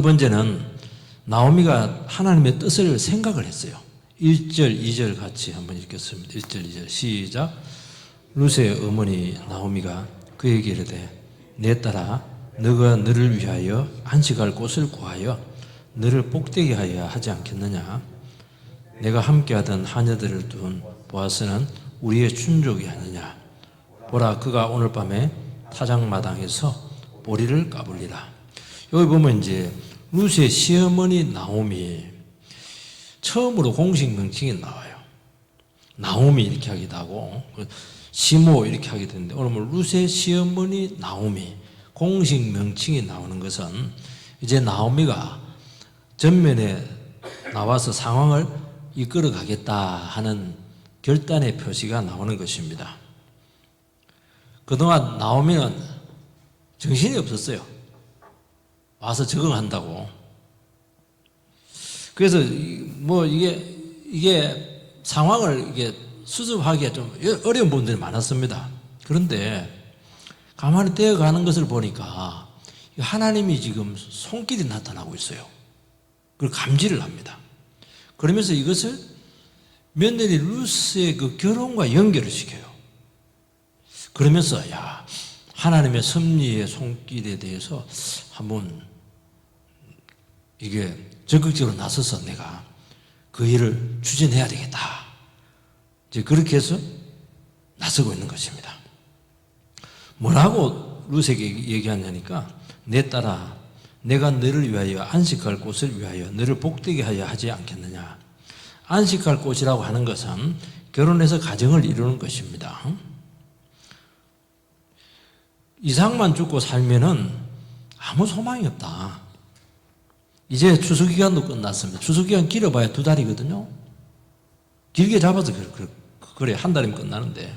두 번째는 나오미가 하나님의 뜻을 생각을 했어요. 1절, 2절 같이 한번 읽겠습니다. 1절, 2절 시작. 룻의 어머니 나오미가 그에게 이르되 내 딸아 너가 너를 위하여 안식할 곳을 구하여 너를 복되게 하여 하지 않겠느냐. 내가 함께하던 하녀들을 둔 보아스는 우리의 춘족이 아니냐. 보라 그가 오늘 밤에 타작마당에서 보리를 까불리라. 여기 보면 이제 룻의 시어머니 나오미 처음으로 공식 명칭이 나와요. 나오미 이렇게 하기도 하고 시모 이렇게 하게 되는데 오늘 룻의 시어머니 나오미 공식 명칭이 나오는 것은 이제 나오미가 전면에 나와서 상황을 이끌어 가겠다 하는 결단의 표시가 나오는 것입니다. 그동안 나오미는 정신이 없었어요. 와서 적응한다고. 그래서 뭐 이게 상황을 이게 수습하기가 좀 어려운 부분들이 많았습니다. 그런데 가만히 떼어가는 것을 보니까 하나님이 지금 손길이 나타나고 있어요. 그걸 감지를 합니다. 그러면서 이것을 며느리 룻의 그 결혼과 연결을 시켜요. 그러면서 야 하나님의 섭리의 손길에 대해서 한번 이게 적극적으로 나서서 내가 그 일을 추진해야 되겠다. 이제 그렇게 해서 나서고 있는 것입니다. 뭐라고 룻에게 얘기하냐니까 내 딸아 내가 너를 위하여 안식할 곳을 위하여 너를 복되게 하여 하지 않겠느냐. 안식할 곳이라고 하는 것은 결혼해서 가정을 이루는 것입니다. 이삭만 죽고 살면은 아무 소망이 없다. 이제 추수기간도 끝났습니다. 추수기간 길어봐야 2달이거든요. 길게 잡아서 그래 한 달이면 끝나는데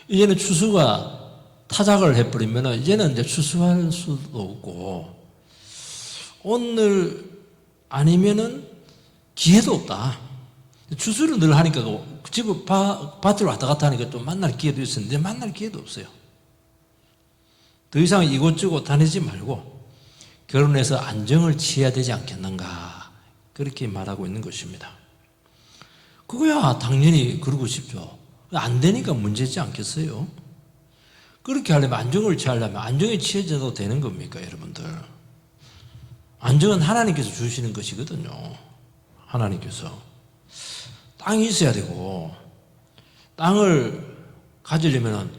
이제는 추수가 타작을 해버리면 이제는 이제 추수할 수도 없고 오늘 아니면은 기회도 없다. 추수를 늘 하니까 집을 밭을 왔다 갔다 하니까 또 만날 기회도 있었는데 만날 기회도 없어요. 더 이상 이곳저곳 다니지 말고 결혼해서 안정을 취해야 되지 않겠는가 그렇게 말하고 있는 것입니다. 그거야 당연히 그러고 싶죠. 안 되니까 문제지 않겠어요? 그렇게 하려면 안정을 취하려면 안정에 취해져도 되는 겁니까 여러분들? 안정은 하나님께서 주시는 것이거든요. 하나님께서 땅이 있어야 되고 땅을 가지려면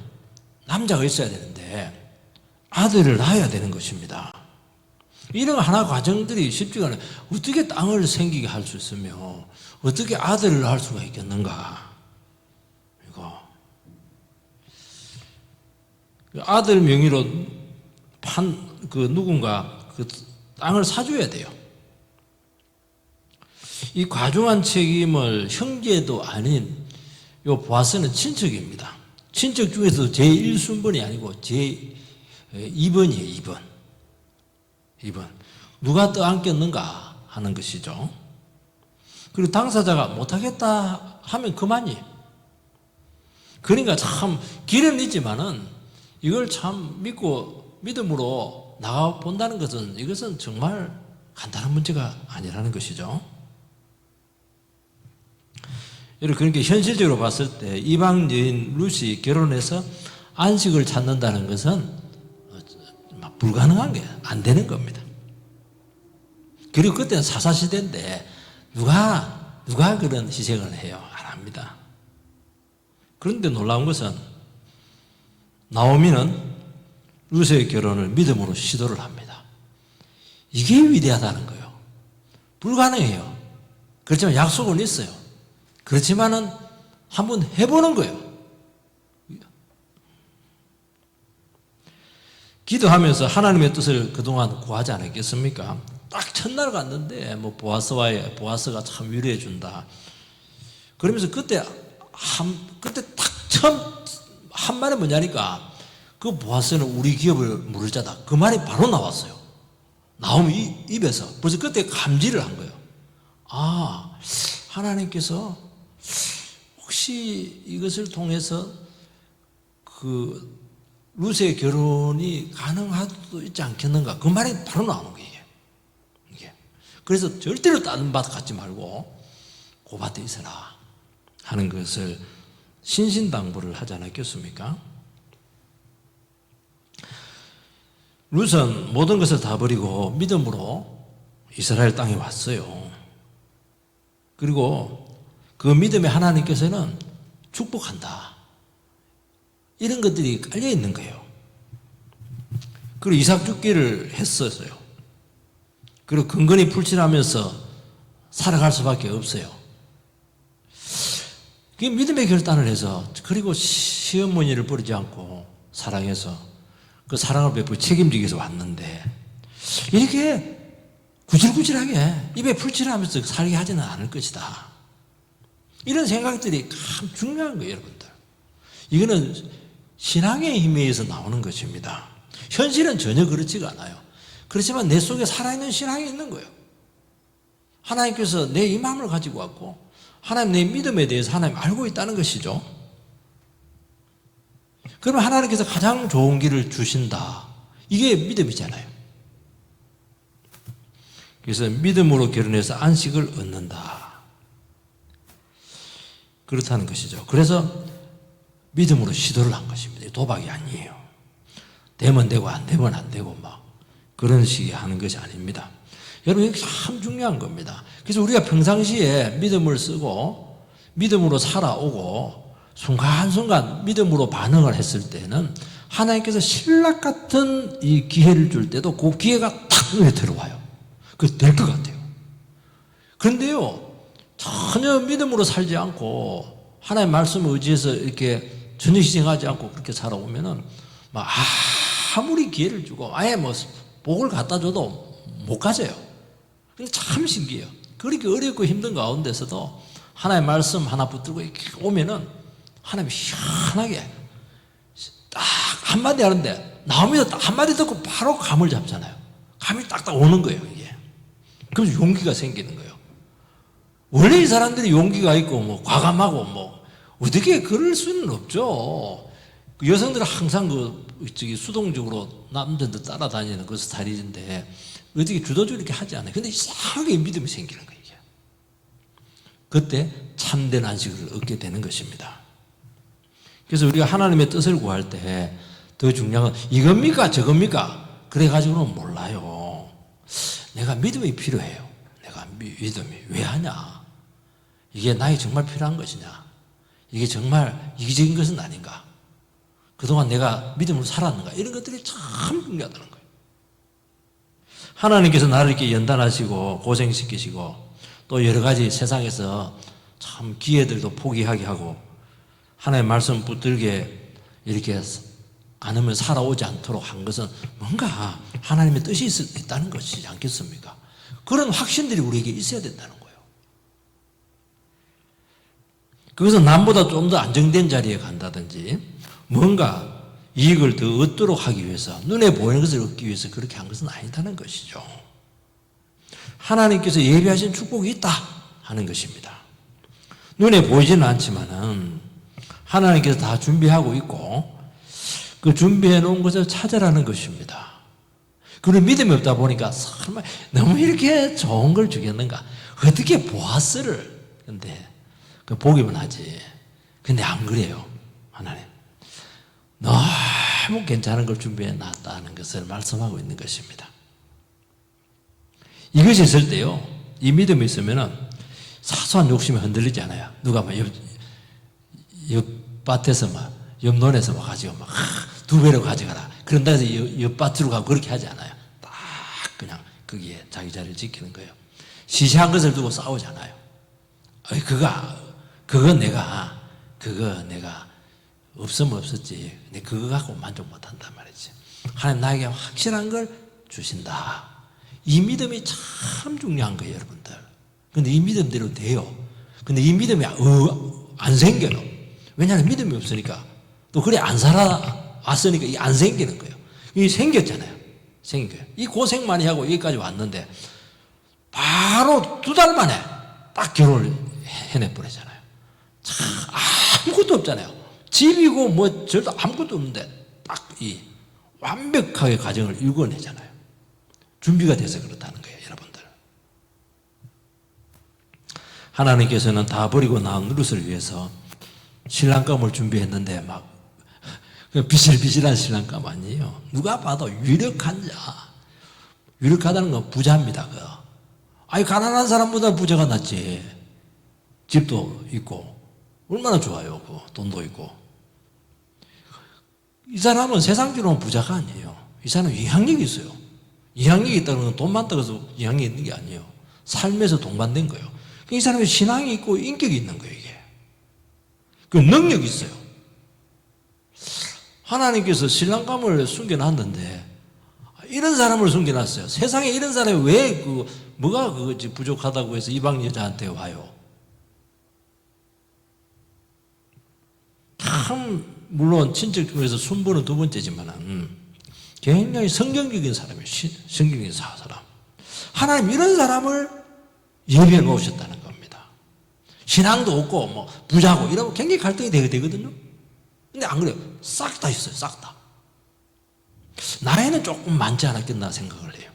남자가 있어야 되는데 아들을 낳아야 되는 것입니다. 이런 하나 과정들이 쉽지가 않아요. 어떻게 땅을 생기게 할 수 있으며 어떻게 아들을 낳을 수가 있겠는가. 이거 아들 명의로 누군가 그 땅을 사줘야 돼요. 이 과중한 책임을 형제도 아닌 요 보아스는 친척입니다. 친척 중에서 제1순번이 아니고 제2번이에요. 2번. 누가 떠안겼는가 하는 것이죠. 그리고 당사자가 못하겠다 하면 그만이에요. 그러니까 참 길은 있지만은 이걸 참 믿고 믿음으로 나가본다는 것은 이것은 정말 간단한 문제가 아니라는 것이죠. 여러분 그러니까 현실적으로 봤을 때 이방 여인 룻이 결혼해서 안식을 찾는다는 것은 불가능한 게 안 되는 겁니다. 그리고 그때는 사사시대인데 누가 그런 희생을 해요? 안 합니다. 그런데 놀라운 것은 나오미는 룻의 결혼을 믿음으로 시도를 합니다. 이게 위대하다는 거예요. 불가능해요. 그렇지만 약속은 있어요. 그렇지만은 한번 해보는 거예요. 기도하면서 하나님의 뜻을 그동안 구하지 않았겠습니까? 딱 첫날 갔는데 뭐 보아스가 참 위로해 준다. 그러면서 그때 딱 처음 한 말이 뭐냐니까 그 보아스는 우리 기업을 물을 자다. 그 말이 바로 나왔어요. 나오미 입에서. 벌써 그때 감지를 한 거예요. 아, 하나님께서 혹시 이것을 통해서 룻의 결혼이 가능할 수도 있지 않겠는가? 그 말이 바로 나오는 거예요. 그래서 절대로 다른 밭 갖지 말고 그 밭에 있어라 하는 것을 신신당부를 하지 않았겠습니까? 룻은 모든 것을 다 버리고 믿음으로 이스라엘 땅에 왔어요. 그리고 그 믿음에 하나님께서는 축복한다, 이런 것들이 깔려 있는 거예요. 그리고 이삭 죽기를 했었어요. 그리고 근근히 풀칠하면서 살아갈 수밖에 없어요. 그 믿음의 결단을 해서, 그리고 시어머니를 버리지 않고 사랑해서 그 사랑을 베풀 책임지기 위해서 왔는데, 이렇게 구질구질하게 입에 풀칠하면서 살게 하지는 않을 것이다, 이런 생각들이 참 중요한 거예요, 여러분들. 이거는 신앙의 힘에 의해서 나오는 것입니다. 현실은 전혀 그렇지가 않아요. 그렇지만 내 속에 살아있는 신앙이 있는 거예요. 하나님께서 내 이 마음을 가지고 왔고, 하나님 내 믿음에 대해서 하나님 알고 있다는 것이죠. 그러면 하나님께서 가장 좋은 길을 주신다, 이게 믿음이잖아요. 그래서 믿음으로 결혼해서 안식을 얻는다, 그렇다는 것이죠. 그래서 믿음으로 시도를 한 것입니다. 도박이 아니에요. 되면 되고 안 되면 안 되고 막 그런 식의 하는 것이 아닙니다. 여러분, 이게 참 중요한 겁니다. 그래서 우리가 평상시에 믿음을 쓰고 믿음으로 살아오고 순간순간 믿음으로 반응을 했을 때는 하나님께서 신락 같은 이 기회를 줄 때도 그 기회가 탁 눈에 들어와요. 그래서 될 것 같아요. 그런데요, 전혀 믿음으로 살지 않고 하나님의 말씀을 의지해서 이렇게 전혀 희생하지 않고 그렇게 살아오면은 막 아무리 기회를 주고 아예 뭐 복을 갖다 줘도 못 가져요. 근데 참 신기해요. 그렇게 어렵고 힘든 가운데서도 하나님의 말씀 하나 붙들고 이렇게 오면은 하나님이 희한하게 딱 한마디 하는데 나오면 딱 한마디 듣고 바로 감을 잡잖아요. 감이 딱딱 오는 거예요, 이게. 그래서 용기가 생기는 거예요. 원래 이 사람들이 용기가 있고 뭐 과감하고 뭐 어떻게 그럴 수는 없죠. 그 여성들은 항상 수동적으로 남자들 따라다니는 그 스타일인데 어떻게 주도적으로 이렇게 하지 않아요. 근데 이상하게 믿음이 생기는 거예요, 이게. 그때 참된 안식을 얻게 되는 것입니다. 그래서 우리가 하나님의 뜻을 구할 때 더 중요한 건 이겁니까 저겁니까 그래가지고는 몰라요. 내가 믿음이 필요해요. 내가 믿음이 왜 하냐, 이게 나에게 정말 필요한 것이냐, 이게 정말 이기적인 것은 아닌가, 그동안 내가 믿음으로 살았는가, 이런 것들이 참 중요하다는 거예요. 하나님께서 나를 이렇게 연단하시고 고생시키시고 또 여러 가지 세상에서 참 기회들도 포기하게 하고 하나님의 말씀 붙들게 이렇게 않으면 살아오지 않도록 한 것은 뭔가 하나님의 뜻이 있다는 것이지 않겠습니까? 그런 확신들이 우리에게 있어야 된다는 거예요. 그것은 남보다 좀 더 안정된 자리에 간다든지 뭔가 이익을 더 얻도록 하기 위해서, 눈에 보이는 것을 얻기 위해서 그렇게 한 것은 아니다는 것이죠. 하나님께서 예비하신 축복이 있다 하는 것입니다. 눈에 보이지는 않지만은 하나님께서 다 준비하고 있고 그 준비해 놓은 것을 찾으라는 것입니다. 그리고 믿음이 없다 보니까 설마 너무 이렇게 좋은 걸 주겠는가, 어떻게 보았을을, 근데 그 보기만 하지. 근데 안 그래요. 하나님 너무 괜찮은 걸 준비해 놨다는 것을 말씀하고 있는 것입니다. 이것이 있을 때요, 이 믿음이 있으면은 사소한 욕심이 흔들리지 않아요. 누가 막 옆밭에서 막 옆논에서 막 가지고 막 2배로 가져가라 그런다 해서 옆밭으로 가고 그렇게 하지 않아요. 딱 그냥 거기에 자기 자리를 지키는 거예요. 시시한 것을 두고 싸우지 않아요. 그거 내가 없으면 없었지. 근데 그거 갖고 만족 못 한단 말이지. 하나님 나에게 확실한 걸 주신다. 이 믿음이 참 중요한 거예요, 여러분들. 근데 이 믿음대로 돼요. 근데 이 믿음이 안 생겨요. 왜냐하면 믿음이 없으니까. 또 그래 안 살아왔으니까 이게 안 생기는 거예요. 이게 생겼잖아요. 생겨요. 이 고생 많이 하고 여기까지 왔는데 바로 2달 만에 딱 결혼을 해내버리잖아요. 참 아무것도 없잖아요. 집이고 뭐 절도 아무것도 없는데 딱 이 완벽하게 가정을 이루어내잖아요. 준비가 돼서 그렇다는 거예요, 여러분들. 하나님께서는 다 버리고 나온 룻을 위해서 신랑감을 준비했는데 막 비실비실한 신랑감 아니에요. 누가 봐도 유력한 자. 유력하다는 건 부자입니다. 아니 가난한 사람보다 부자가 낫지. 집도 있고 얼마나 좋아요. 돈도 있고. 이 사람은 세상적으로는 부자가 아니에요. 이 사람은 영향력이 있어요. 영향력이 있다는 건 돈 많다고 해서 영향력이 있는 게 아니에요. 삶에서 동반된 거예요. 이 사람이 신앙이 있고 인격이 있는 거예요. 이게. 그 능력이 있어요. 하나님께서 신랑감을 숨겨놨는데 이런 사람을 숨겨놨어요. 세상에 이런 사람이 왜 뭐가 그거지 부족하다고 해서 이방 여자한테 와요. 참 물론 친척 중에서 순부는 두 번째지만 굉장히 성경적인 사람이에요. 성경적인 사람. 하나님 이런 사람을 예비해 놓으셨다는 겁니다. 신앙도 없고 뭐 부자고 이러면 굉장히 갈등이 되거든요. 근데 안 그래요. 싹 다 있어요. 싹 다. 나이는 조금 많지 않았겠나 생각을 해요.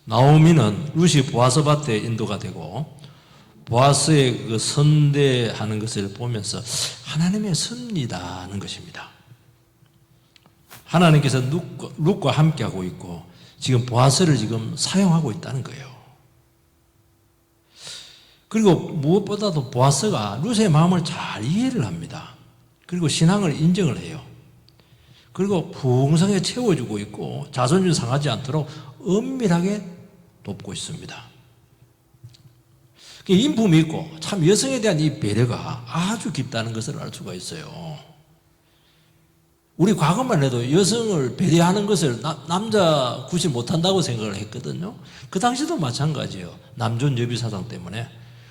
나오미는 룻이 보아스 밭에 인도가 되고 보아스의 그 선대하는 것을 보면서 하나님의 섭리다는 것입니다. 하나님께서 룻과 함께하고 있고 지금 보아스를 지금 사용하고 있다는 거예요. 그리고 무엇보다도 보아스가 룻의 마음을 잘 이해를 합니다. 그리고 신앙을 인정을 해요. 그리고 풍성하게 채워주고 있고 자존심 상하지 않도록 은밀하게 돕고 있습니다. 인품이 있고 참 여성에 대한 이 배려가 아주 깊다는 것을 알 수가 있어요. 우리 과거만 해도 여성을 배려하는 것을 남자 굳이 못한다고 생각을 했거든요. 그 당시도 마찬가지예요. 남존 여비 사상 때문에.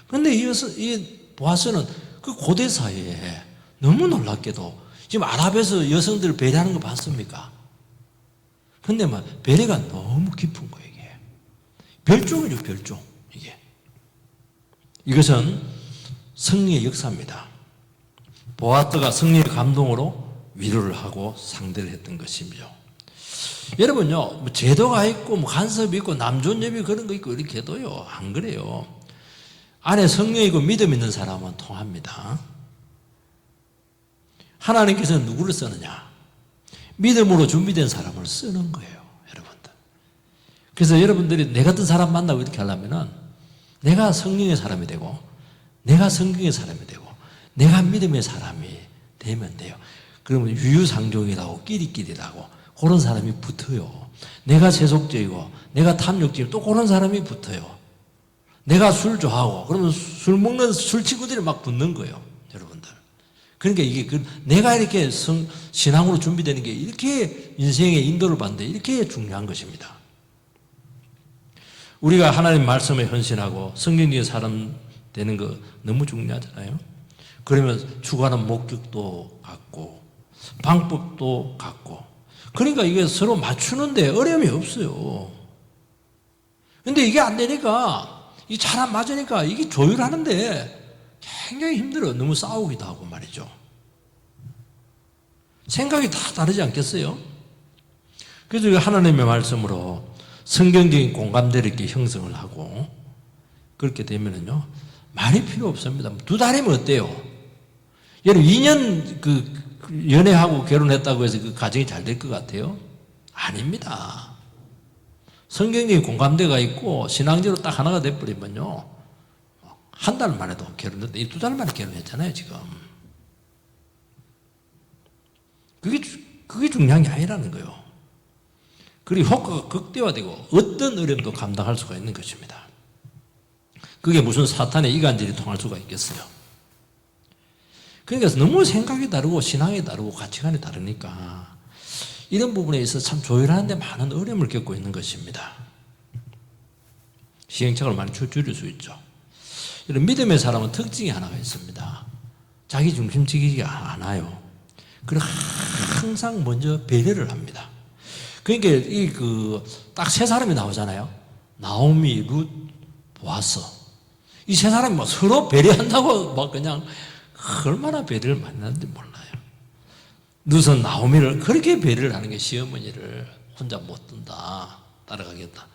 그런데 이 보아스는 그 고대 사회에 너무 놀랍게도 지금 아랍에서 여성들을 배려하는 거 봤습니까? 근데 막 배려가 너무 깊은 거예요, 이게. 별종이죠, 별종. 이것은 성령의 역사입니다. 보아스가 성령의 감동으로 위로를 하고 상대를 했던 것이죠. 여러분요, 뭐 제도가 있고, 뭐 간섭이 있고, 남존여비 그런 거 있고, 이렇게 해도요, 안 그래요. 안에 성령이고 믿음 있는 사람은 통합니다. 하나님께서는 누구를 쓰느냐? 믿음으로 준비된 사람을 쓰는 거예요, 여러분들. 그래서 여러분들이 내 같은 사람 만나고 이렇게 하려면은 내가 성령의 사람이 되고, 내가 성경의 사람이 되고, 내가 믿음의 사람이 되면 돼요. 그러면 유유상종이라고 끼리끼리라고 그런 사람이 붙어요. 내가 세속적이고, 내가 탐욕적이고 또 그런 사람이 붙어요. 내가 술 좋아하고, 그러면 술 먹는 술 친구들이 막 붙는 거예요, 여러분들. 그러니까 이게 내가 이렇게 신앙으로 준비되는 게 이렇게 인생의 인도를 받는데 이렇게 중요한 것입니다. 우리가 하나님 말씀에 헌신하고 성경적인 사람 되는 거 너무 중요하잖아요. 그러면 추구하는 목적도 같고 방법도 같고 그러니까 이게 서로 맞추는데 어려움이 없어요. 근데 이게 안 되니까 이 잘 안 맞으니까 이게 조율하는데 굉장히 힘들어요. 너무 싸우기도 하고 말이죠. 생각이 다 다르지 않겠어요? 그래서 하나님의 말씀으로 성경적인 공감대를 이렇게 형성을 하고 그렇게 되면은요 말이 필요 없습니다. 두 달이면 어때요? 여러분 2년 연애하고 결혼했다고 해서 그 가정이 잘 될 것 같아요? 아닙니다. 성경적인 공감대가 있고 신앙적으로 딱 하나가 돼버리면요 한 달 만에도 결혼했는데 이 두 달 만에 결혼했잖아요 지금. 그게 중요한 게 아니라는 거예요. 그리고 효과가 극대화되고 어떤 어려움도 감당할 수가 있는 것입니다. 그게 무슨 사탄의 이간질이 통할 수가 있겠어요. 그러니까 너무 생각이 다르고 신앙이 다르고 가치관이 다르니까 이런 부분에 있어서 참 조율하는 데 많은 어려움을 겪고 있는 것입니다. 시행착오를 많이 줄일 수 있죠. 이런 믿음의 사람은 특징이 하나가 있습니다. 자기 중심적이지가 않아요. 그리고 항상 먼저 배려를 합니다. 그러니까 딱 세 사람이 나오잖아요. 나오미, 룻, 보아스. 이 세 사람이 뭐 서로 배려한다고 막 그냥 얼마나 배려를 많이 하는지 몰라요. 룻은 나오미를 그렇게 배려를 하는 게 시어머니를 혼자 못 둔다. 따라가겠다.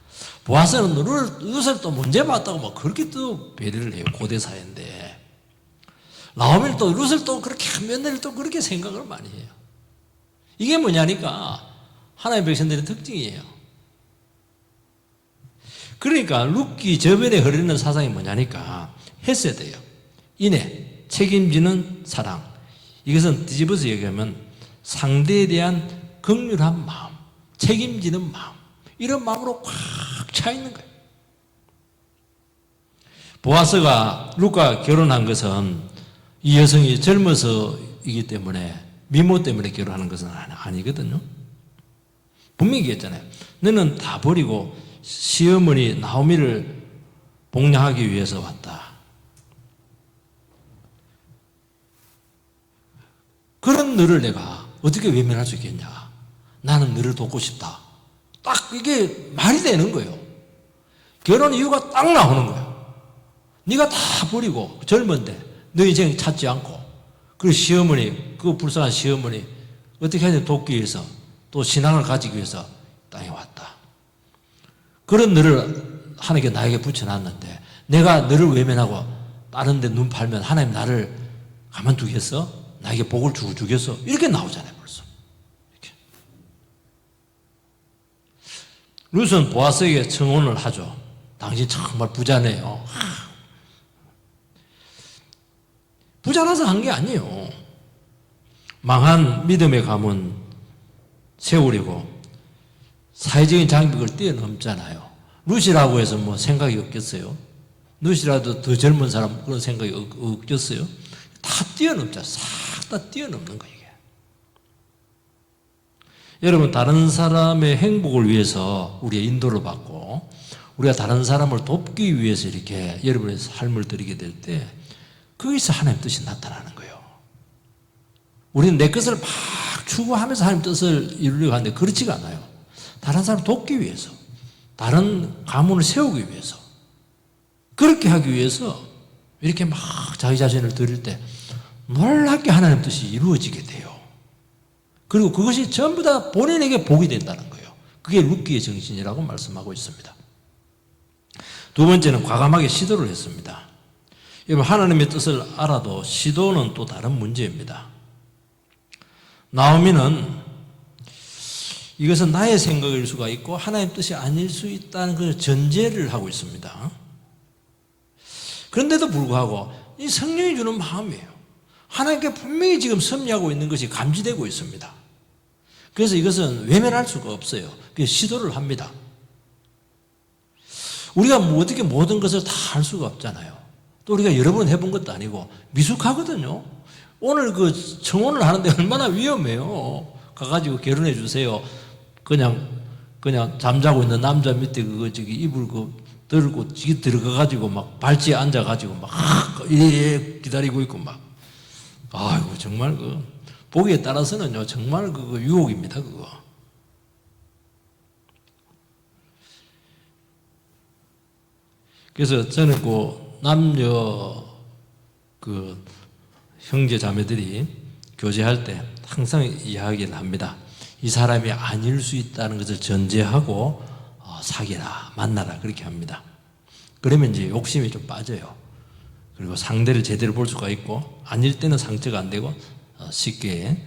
보아스는 룻을 또 문제 봤다고 막 그렇게 또 배려를 해요. 고대 사회인데. 나오미는 또 룻을 또 그렇게 며느리를 또 그렇게 생각을 많이 해요. 이게 뭐냐니까 하나님의 백성들의 특징이에요. 그러니까 룻기 저변에 흐르는 사상이 뭐냐니까 헤세드예요. 인애, 책임지는 사랑. 이것은 뒤집어서 얘기하면 상대에 대한 긍휼한 마음, 책임지는 마음, 이런 마음으로 꽉 차 있는 거예요. 보아스가 룻과 결혼한 것은 이 여성이 젊어서이기 때문에 미모 때문에 결혼하는 것은 아니거든요. 분명히 얘기했잖아요. 너는 다 버리고 시어머니 나오미를 복양하기 위해서 왔다. 그런 너를 내가 어떻게 외면할 수 있겠냐. 나는 너를 돕고 싶다. 딱 이게 말이 되는 거예요. 결혼 이유가 딱 나오는 거예요. 네가 다 버리고 젊은데 너 인생 찾지 않고 그리고 시어머니, 그 불쌍한 시어머니 어떻게 하냐 돕기 위해서 또 신앙을 가지기 위해서 땅에 왔다. 그런 너를 하나님께 나에게 붙여놨는데 내가 너를 외면하고 다른 데 눈 팔면 하나님 나를 가만두겠어? 나에게 복을 주겠어? 이렇게 나오잖아요, 벌써. 이렇게. 룻은 보아스에게 청혼을 하죠. 당신 정말 부자네요. 부자라서 한 게 아니에요. 망한 믿음의 가문 세우려고 사회적인 장벽을 뛰어넘잖아요. 룻이라고 해서 뭐 생각이 없겠어요? 룻이라도 더 젊은 사람 그런 생각이 없겠어요? 다 뛰어넘자. 싹 다 뛰어넘는 거예요. 이게. 여러분, 다른 사람의 행복을 위해서 우리의 인도를 받고 우리가 다른 사람을 돕기 위해서 이렇게 여러분의 삶을 드리게 될 때 거기서 하나님 뜻이 나타나는 거예요. 우리는 내 것을 막 추구하면서 하나님 뜻을 이루려고 하는데 그렇지가 않아요. 다른 사람을 돕기 위해서, 다른 가문을 세우기 위해서, 그렇게 하기 위해서 이렇게 막 자기 자신을 드릴 때 놀랍게 하나님 뜻이 이루어지게 돼요. 그리고 그것이 전부 다 본인에게 복이 된다는 거예요. 그게 룻기의 정신이라고 말씀하고 있습니다. 두 번째는 과감하게 시도를 했습니다. 여러분, 하나님의 뜻을 알아도 시도는 또 다른 문제입니다. 나오미는 이것은 나의 생각일 수가 있고 하나님 뜻이 아닐 수 있다는 그 전제를 하고 있습니다. 그런데도 불구하고 이 성령이 주는 마음이에요. 하나님께 분명히 지금 섭리하고 있는 것이 감지되고 있습니다. 그래서 이것은 외면할 수가 없어요. 그래서 시도를 합니다. 우리가 뭐 어떻게 모든 것을 다 할 수가 없잖아요. 또 우리가 여러 번 해본 것도 아니고 미숙하거든요. 오늘 그 청혼을 하는데 얼마나 위험해요. 가가지고 결혼해 주세요. 그냥 잠자고 있는 남자 밑에 그거 이불 들고 들어가가지고 막 발치에 앉아가지고 막 기다리고 있고 막. 아이고, 정말 보기에 따라서는요, 정말 그거 유혹입니다, 그거. 그래서 저는 남녀 형제 자매들이 교제할 때 항상 이야기를 합니다. 이 사람이 아닐 수 있다는 것을 전제하고 사귀라, 만나라, 그렇게 합니다. 그러면 이제 욕심이 좀 빠져요. 그리고 상대를 제대로 볼 수가 있고 아닐 때는 상처가 안 되고 쉽게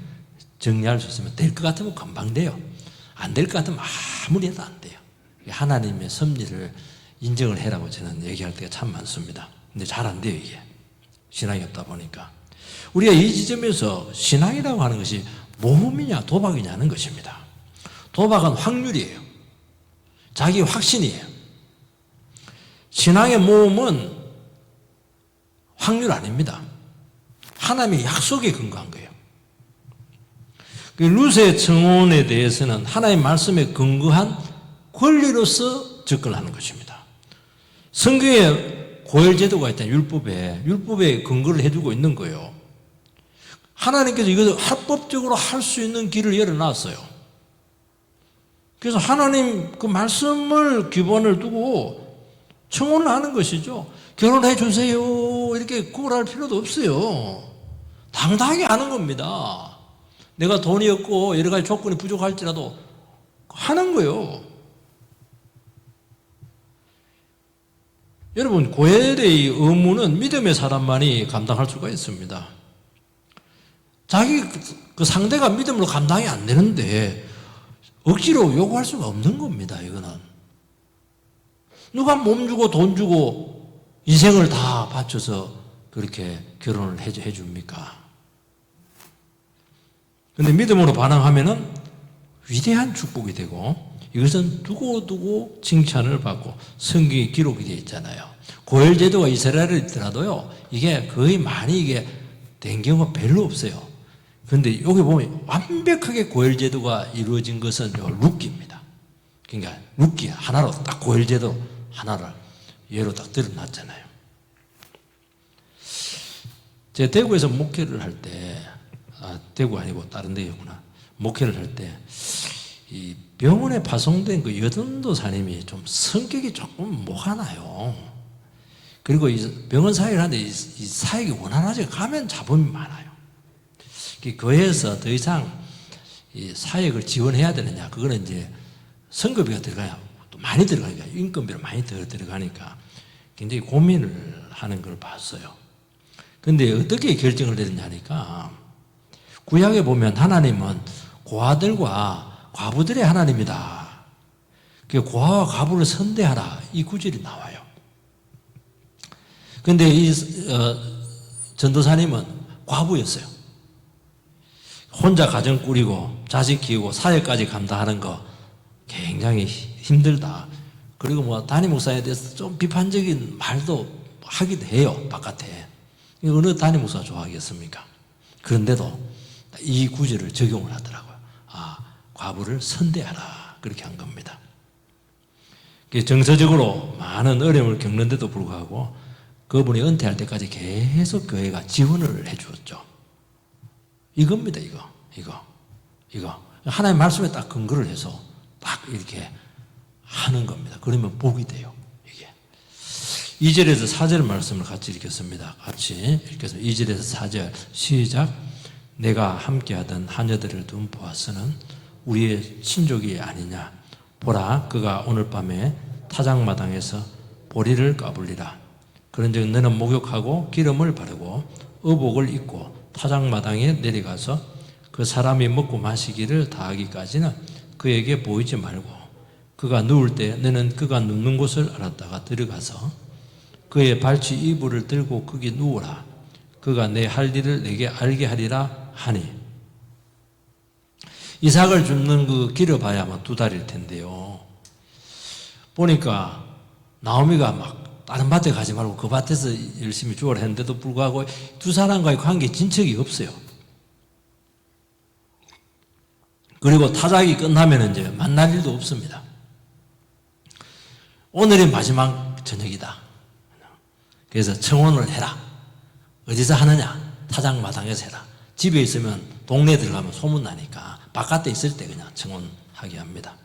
정리할 수 있으면 될 것 같으면 금방 돼요. 안 될 것 같으면 아무리 해도 안 돼요. 하나님의 섭리를 인정을 해라고 저는 얘기할 때가 참 많습니다. 근데 잘 안 돼요, 이게. 신앙이 없다 보니까. 우리가 이 지점에서 신앙이라고 하는 것이 모험이냐 도박이냐 하는 것입니다. 도박은 확률이에요. 자기 확신이에요. 신앙의 모험은 확률 아닙니다. 하나님의 약속에 근거한 거예요. 룻의 청혼에 대해서는 하나님의 말씀에 근거한 권리로서 접근하는 것입니다. 성경에 고혈제도가 있잖아요. 율법에 근거를 해주고 있는 거예요. 하나님께서 이것을 합법적으로 할 수 있는 길을 열어놨어요. 그래서 하나님 그 말씀을 기본을 두고 청혼을 하는 것이죠. 결혼해 주세요 이렇게 구걸할 필요도 없어요. 당당하게 하는 겁니다. 내가 돈이 없고 여러 가지 조건이 부족할지라도 하는 거예요. 여러분, 고엘의 의무는 믿음의 사람만이 감당할 수가 있습니다. 자기 그 상대가 믿음으로 감당이 안 되는데 억지로 요구할 수가 없는 겁니다. 이거는 누가 몸 주고 돈 주고 인생을 다 바쳐서 그렇게 결혼을 해줍니까? 근데 믿음으로 반응하면은 위대한 축복이 되고, 이것은 두고두고 칭찬을 받고 성경에 기록이 되어 있잖아요. 고엘 제도가 이스라엘에 있더라도요, 이게 거의 많이 이게 된 경우가 별로 없어요. 그런데 여기 보면 완벽하게 고엘 제도가 이루어진 것은 요 룻기입니다. 그러니까 룻기 하나로 딱 고엘 제도 하나를 예로 딱 드러났잖아요. 제가 대구에서 목회를 할 때, 대구 아니고 다른 데였구나. 목회를 할 때, 이 병원에 파송된 그 여전도사님이 좀 성격이 조금 뭐가나요. 그리고 이 병원 사역을 하는데 이 사역이 원활하지 가면 잡음이 많아요. 교회에서 더 이상 이 사역을 지원해야 되느냐, 그거는 이제 선거비가 들어가야 또 많이 들어가니까, 인건비를 많이 더 들어가니까 굉장히 고민을 하는 걸 봤어요. 근데 어떻게 결정을 내렸냐 하니까, 구약에 보면 하나님은 고아들과 과부들의 하나님이다. 고아와 과부를 선대하라, 이 구절이 나와요. 근데 이 전도사님은 과부였어요. 혼자 가정 꾸리고 자식 키우고 사회까지 감당하는 거 굉장히 힘들다. 그리고 뭐 담임 목사에 대해서 좀 비판적인 말도 하기도 해요, 바깥에. 어느 담임 목사가 좋아하겠습니까? 그런데도 이 구절을 적용을 하더라고요. 과부를 선대하라, 그렇게 한 겁니다. 정서적으로 많은 어려움을 겪는데도 불구하고 그분이 은퇴할 때까지 계속 교회가 지원을 해주었죠. 이겁니다, 이거. 하나님의 말씀에 딱 근거를 해서 딱 이렇게 하는 겁니다. 그러면 복이 돼요, 이게. 2절에서 4절 말씀을 같이 읽겠습니다. 같이 읽겠습니다. 2절에서 4절 시작. 내가 함께하던 하녀들을 둔 보아스는 우리의 친족이 아니냐. 보라, 그가 오늘 밤에 타작마당에서 보리를 까불리라. 그런즉 너는 목욕하고 기름을 바르고 의복을 입고 타작마당에 내려가서 그 사람이 먹고 마시기를 다하기까지는 그에게 보이지 말고, 그가 누울 때 너는 그가 눕는 곳을 알았다가 들어가서 그의 발치 이불을 들고 거기 누우라. 그가 내 할 일을 내게 알게 하리라 하니. 이삭을 줍는 그 길어봐야 아마 2달일 텐데요. 보니까 나오미가 막 다른 밭에 가지 말고 그 밭에서 열심히 주어라 했는데도 불구하고 두 사람과의 관계 진척이 없어요. 그리고 타작이 끝나면 이제 만날 일도 없습니다. 오늘이 마지막 저녁이다. 그래서 청혼을 해라. 어디서 하느냐? 타작마당에서 해라. 집에 있으면 동네에 들어가면 소문나니까 바깥에 있을 때 그냥 청혼하게 합니다.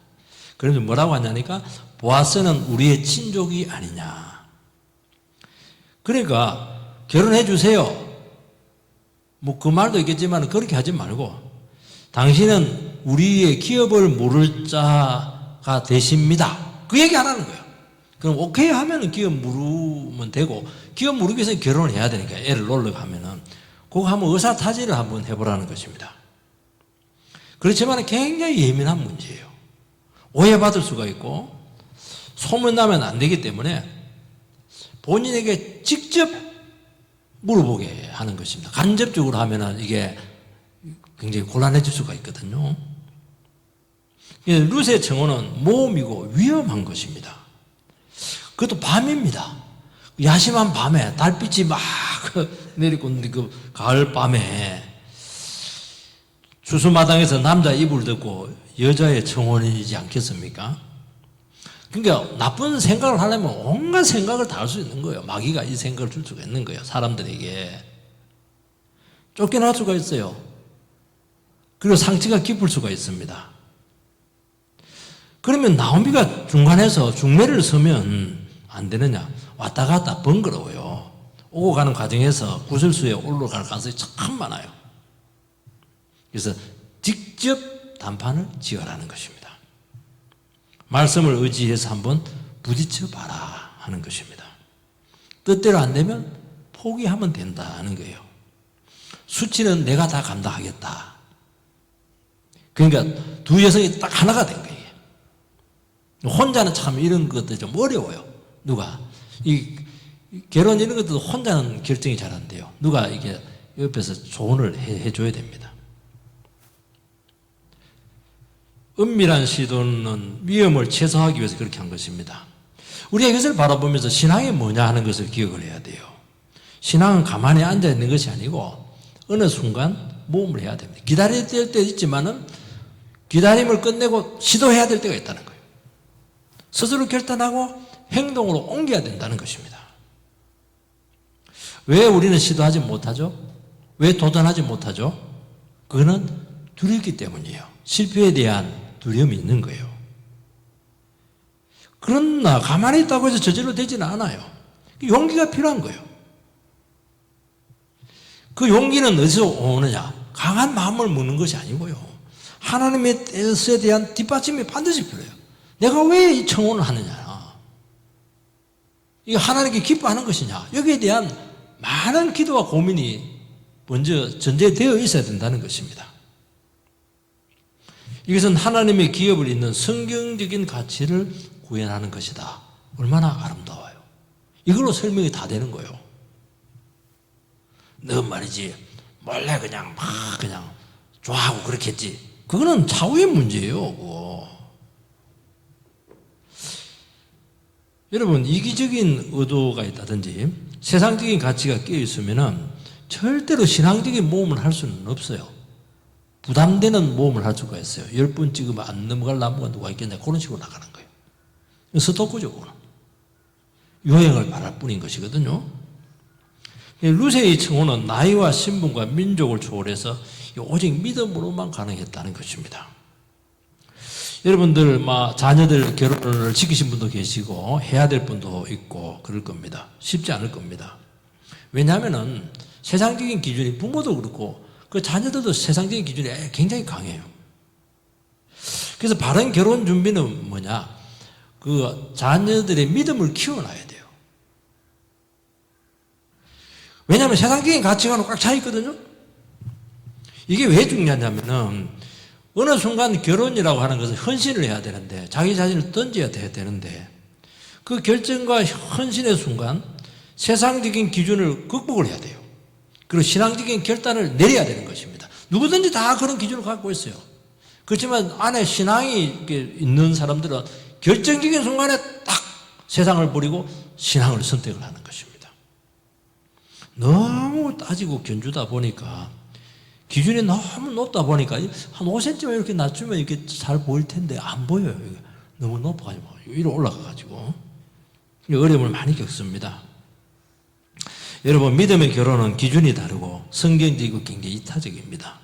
그러면서 뭐라고 하냐니까, 보아스는 우리의 친족이 아니냐. 그러니까 결혼해 주세요. 뭐 그 말도 있겠지만 그렇게 하지 말고, 당신은 우리의 기업을 물을 자가 되십니다. 그 얘기 안 하는 거예요. 그럼 오케이 하면은 기업 물으면 되고, 기업 물기 위해서 결혼을 해야 되니까 애를 놀러 가면은 그거 한번 의사타지를 한번 해보라는 것입니다. 그렇지만 굉장히 예민한 문제예요. 오해받을 수가 있고 소문나면 안 되기 때문에 본인에게 직접 물어보게 하는 것입니다. 간접적으로 하면은 이게 굉장히 곤란해질 수가 있거든요. 룻의 청혼은 모험이고 위험한 것입니다. 그것도 밤입니다. 야심한 밤에 달빛이 막 내리고 있는데 그 가을 밤에 주수마당에서 남자 이불 듣고 여자의 청혼이지 않겠습니까? 그러니까 나쁜 생각을 하려면 온갖 생각을 다 할 수 있는 거예요. 마귀가 이 생각을 줄 수가 있는 거예요. 사람들에게 쫓겨날 수가 있어요. 그리고 상처가 깊을 수가 있습니다. 그러면 나오미가 중간에서 중매를 서면 안 되느냐? 왔다 갔다 번거로워요. 오고 가는 과정에서 구설수에 올라갈 가능성이 참 많아요. 그래서 직접 단판을 지어라는 것입니다. 말씀을 의지해서 한번 부딪혀 봐라 하는 것입니다. 뜻대로 안 되면 포기하면 된다는 거예요. 수치는 내가 다 감당하겠다. 그러니까 두 여성이 딱 하나가 된 거예요. 혼자는 참 이런 것도 좀 어려워요. 누가 이 결혼 이런 것도 혼자는 결정이 잘 안 돼요. 누가 이게 옆에서 조언을 해줘야 됩니다. 은밀한 시도는 위험을 최소화하기 위해서 그렇게 한 것입니다. 우리가 이것을 바라보면서 신앙이 뭐냐 하는 것을 기억을 해야 돼요. 신앙은 가만히 앉아 있는 것이 아니고 어느 순간 모험을 해야 됩니다. 기다려야 될 때 있지만은 기다림을 끝내고 시도해야 될 때가 있다는 거예요. 스스로 결단하고 행동으로 옮겨야 된다는 것입니다. 왜 우리는 시도하지 못하죠? 왜 도전하지 못하죠? 그거는 두렵기 때문이에요. 실패에 대한 두려움이 있는 거예요. 그러나 가만히 있다고 해서 저절로 되지는 않아요. 용기가 필요한 거예요. 그 용기는 어디서 오느냐? 강한 마음을 먹는 것이 아니고요. 하나님의 뜻에 대한 뒷받침이 반드시 필요해요. 내가 왜 이 청혼을 하느냐? 이게 하나님께 기뻐하는 것이냐? 여기에 대한 많은 기도와 고민이 먼저 전제되어 있어야 된다는 것입니다. 이것은 하나님의 기업을 잇는 성경적인 가치를 구현하는 것이다. 얼마나 아름다워요. 이걸로 설명이 다 되는 거예요. 너 말이지 몰래 그냥 막 그냥 좋아하고 그렇겠지. 그거는 차후의 문제예요. 그거. 여러분 이기적인 의도가 있다든지 세상적인 가치가 끼어 있으면은 절대로 신앙적인 모험을 할 수는 없어요. 부담되는 모험을 할 수가 있어요. 10번 찍으면 안 넘어갈 나무가 누가 있겠냐. 그런 식으로 나가는 거예요. 스토커죠. 그거는. 유행을 바랄 뿐인 것이거든요. 루세의 청혼은 나이와 신분과 민족을 초월해서 오직 믿음으로만 가능했다는 것입니다. 여러분들 자녀들 결혼을 시키신 분도 계시고 해야 될 분도 있고 그럴 겁니다. 쉽지 않을 겁니다. 왜냐하면은 세상적인 기준이 부모도 그렇고 그 자녀들도 세상적인 기준이 굉장히 강해요. 그래서 바른 결혼 준비는 뭐냐? 그 자녀들의 믿음을 키워놔야 돼요. 왜냐하면 세상적인 가치관은 꽉 차 있거든요. 이게 왜 중요하냐면은 어느 순간 결혼이라고 하는 것은 헌신을 해야 되는데 자기 자신을 던져야 되는데 그 결정과 헌신의 순간 세상적인 기준을 극복을 해야 돼요. 그리고 신앙적인 결단을 내려야 되는 것입니다. 누구든지 다 그런 기준을 갖고 있어요. 그렇지만 안에 신앙이 있는 사람들은 결정적인 순간에 딱 세상을 버리고 신앙을 선택을 하는 것입니다. 너무 따지고 견주다 보니까 기준이 너무 높다 보니까 한 5cm만 이렇게 낮추면 이렇게 잘 보일 텐데 안 보여요. 너무 높아가지고 위로 올라가가지고 어려움을 많이 겪습니다. 여러분 믿음의 결혼은 기준이 다르고 성경적이고 굉장히 이타적입니다.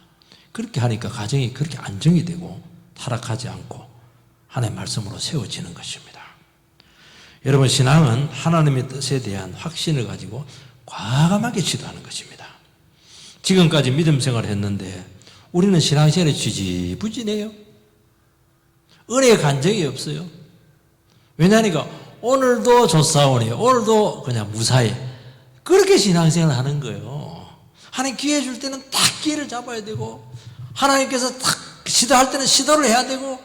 그렇게 하니까 가정이 그렇게 안정이 되고 타락하지 않고 하나님의 말씀으로 세워지는 것입니다. 여러분 신앙은 하나님의 뜻에 대한 확신을 가지고 과감하게 시도하는 것입니다. 지금까지 믿음 생활을 했는데 우리는 신앙생활에 지지부진해요. 은혜의 간증이 없어요. 왜냐하니까 오늘도 좋사오니 오늘도 그냥 무사히 그렇게 신앙생활을 하는 거예요. 하나님 기회 줄 때는 딱 기회를 잡아야 되고 하나님께서 딱 시도할 때는 시도를 해야 되고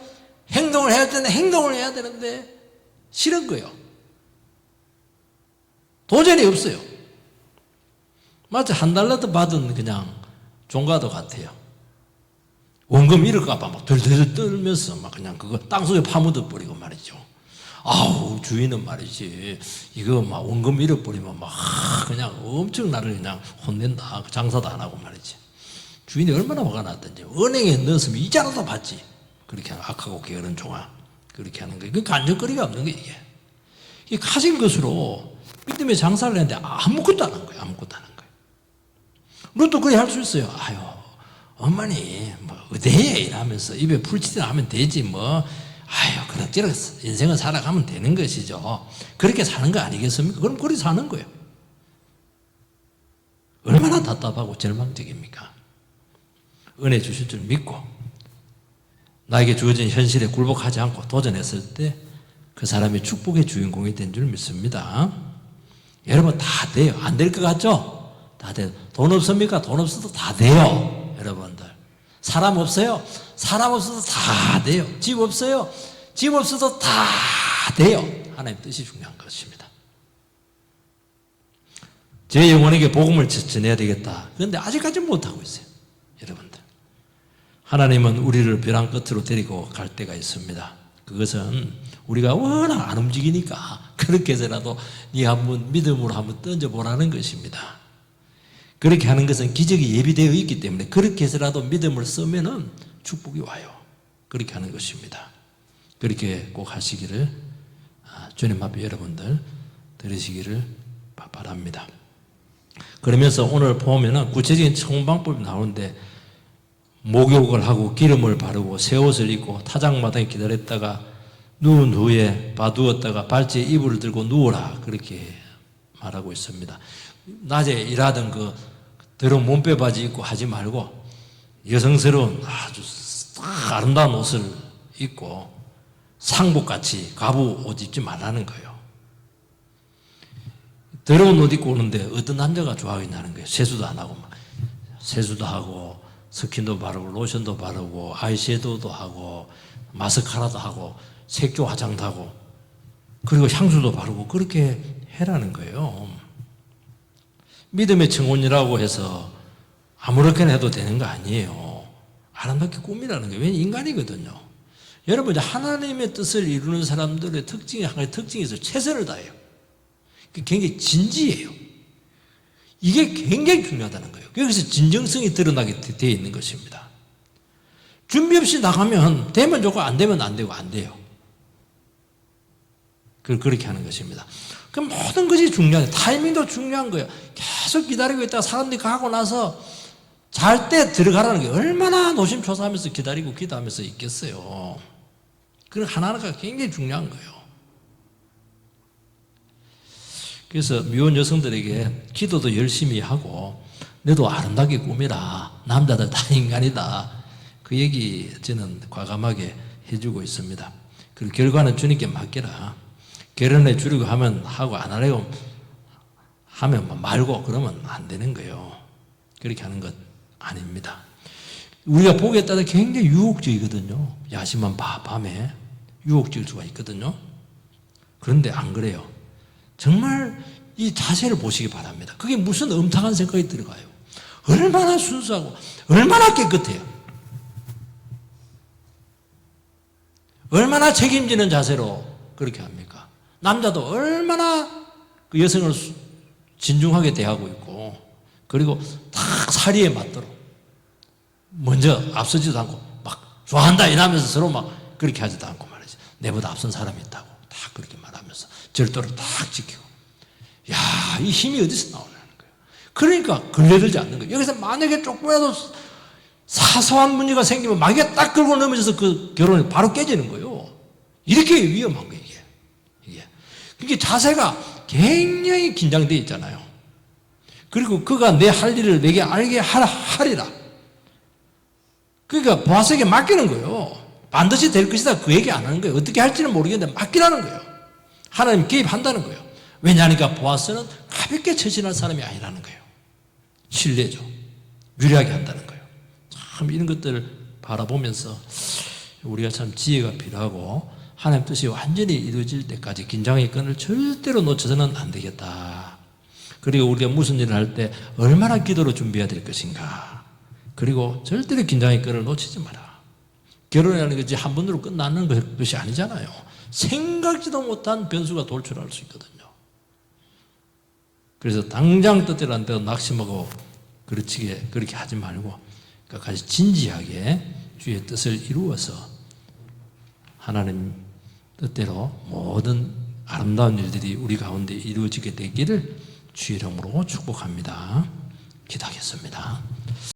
행동을 해야 할 때는 행동을 해야 되는데 싫은 거예요. 도전이 없어요. 마치 $1더 받은 그냥 종가도 같아요. 원금 잃을까봐 막 덜덜 떨면서 막 그냥 그거 땅속에 파묻어 버리고 말이죠. 아우, 주인은 말이지. 이거 막 원금 잃어버리면 막 그냥 엄청 나를 그냥 혼낸다. 장사도 안 하고 말이지. 주인이 얼마나 화가 났던지. 은행에 넣었으면 이자라도 받지. 그렇게 하는 악하고 게으른 종아. 그렇게 하는 거예요. 그 간접거리가 없는 거예요, 이게. 이 가진 것으로 믿음의 장사를 했는데 아무것도 안 한 거예요. 아무것도 안 한 거예요. 롯도 그래 할 수 있어요. 아유, 어머니, 뭐, 어디에 이러면서 입에 풀칠이나 하면 되지, 뭐. 아유, 그럭저럭 인생을 살아가면 되는 것이죠. 그렇게 사는 거 아니겠습니까? 그럼 그렇게 사는 거예요. 얼마나 답답하고 절망적입니까? 은혜 주실 줄 믿고, 나에게 주어진 현실에 굴복하지 않고 도전했을 때 그 사람이 축복의 주인공이 된 줄 믿습니다. 여러분 다 돼요. 안 될 것 같죠? 다 돼요. 돈 없습니까? 돈 없어도 다 돼요. 여러분들. 사람 없어요? 사람 없어도 다 돼요. 집 없어요? 집 없어도 다 돼요. 하나님 뜻이 중요한 것입니다. 제 영혼에게 복음을 전해야 되겠다. 그런데 아직까지 못하고 있어요. 여러분들. 하나님은 우리를 벼랑 끝으로 데리고 갈 때가 있습니다. 그것은 우리가 워낙 안 움직이니까 그렇게 해서라도 네 한번 믿음으로 한번 던져보라는 것입니다. 그렇게 하는 것은 기적이 예비되어 있기 때문에 그렇게 해서라도 믿음을 쓰면은 축복이 와요. 그렇게 하는 것입니다. 그렇게 꼭 하시기를 주님 앞에 여러분들 들으시기를 바랍니다. 그러면서 오늘 보면은 구체적인 청방법이 나오는데 목욕을 하고 기름을 바르고 새 옷을 입고 타작마당에 기다렸다가 누운 후에 봐두었다가 발치에 이불을 들고 누워라 그렇게 말하고 있습니다. 낮에 일하던 그 더러운 몸빼 바지 입고 하지 말고 여성스러운 아주 아름다운 옷을 입고 상복같이 가부 옷 입지 말라는 거예요. 더러운 옷 입고 오는데 어떤 남자가 좋아하겠냐는 거예요. 세수도 안 하고 세수도 하고 스킨도 바르고 로션도 바르고 아이섀도우도 하고 마스카라도 하고 색조 화장도 하고 그리고 향수도 바르고 그렇게 해라는 거예요. 믿음의 청혼이라고 해서 아무렇게나 해도 되는 거 아니에요. 아름답게 꾸미라는 거예요. 왜냐하면 인간이거든요. 여러분 이제 하나님의 뜻을 이루는 사람들의 특징이 한 가지 특징이 있어요. 최선을 다해요. 굉장히 진지해요. 이게 굉장히 중요하다는 거예요. 여기서 진정성이 드러나게 되어 있는 것입니다. 준비 없이 나가면 되면 좋고 안 되면 안 되고 안 돼요. 그렇게 하는 것입니다. 그 모든 것이 중요해요. 타이밍도 중요한 거예요. 계속 기다리고 있다가 사람들이 가고 나서 잘 때 들어가라는 게 얼마나 노심초사하면서 기다리고 기도하면서 있겠어요. 그런 하나하나가 굉장히 중요한 거예요. 그래서 미혼 여성들에게 기도도 열심히 하고 너도 아름답게 꾸미라. 남자들 다 인간이다. 그 얘기 저는 과감하게 해주고 있습니다. 그리고 결과는 주님께 맡겨라. 결혼해 주려고 하면 하고 안 하려고 하면 말고 그러면 안 되는 거예요. 그렇게 하는 것 아닙니다. 우리가 보기에 따라 굉장히 유혹적이거든요. 야심한 밤에 유혹적일 수가 있거든요. 그런데 안 그래요. 정말 이 자세를 보시기 바랍니다. 그게 무슨 음탕한 생각이 들어가요. 얼마나 순수하고 얼마나 깨끗해요. 얼마나 책임지는 자세로 그렇게 합니까? 남자도 얼마나 그 여성을 진중하게 대하고 있고 그리고 딱 사리에 맞도록 먼저 앞서지도 않고 막 좋아한다 이러면서 서로 막 그렇게 하지도 않고 말이지. 내보다 앞선 사람이 있다고 다 그렇게 말하면서 절도를 딱 지키고 야, 이 힘이 어디서 나오냐는 거예요. 그러니까 걸려들지 않는 거예요. 여기서 만약에 조금이라도 사소한 문제가 생기면 마귀가 딱 끌고 넘어져서 그 결혼이 바로 깨지는 거예요. 이렇게 위험한 거예요, 이게. 그게 자세가 굉장히 긴장되어 있잖아요. 그리고 그가 내 할 일을 내게 알게 하리라. 그러니까 보아스에게 맡기는 거예요. 반드시 될 것이다. 그 얘기 안 하는 거예요. 어떻게 할지는 모르겠는데 맡기라는 거예요. 하나님 개입한다는 거예요. 왜냐하니까 보아스는 가볍게 처신할 사람이 아니라는 거예요. 신뢰죠. 유리하게 한다는 거예요. 참 이런 것들을 바라보면서 우리가 참 지혜가 필요하고 하나님 뜻이 완전히 이루어질 때까지 긴장의 끈을 절대로 놓쳐서는 안 되겠다. 그리고 우리가 무슨 일을 할 때 얼마나 기도로 준비해야 될 것인가. 그리고 절대로 긴장의 끈을 놓치지 마라. 결혼이라는 것이 한 번으로 끝나는 것이 아니잖아요. 생각지도 못한 변수가 돌출할 수 있거든요. 그래서 당장 뜻대로 안 되고 낙심하고 그렇게 하지 말고 끝까지 진지하게 주의 뜻을 이루어서 하나님 뜻대로 모든 아름다운 일들이 우리 가운데 이루어지게 되기를 주의 이름으로 축복합니다. 기도하겠습니다.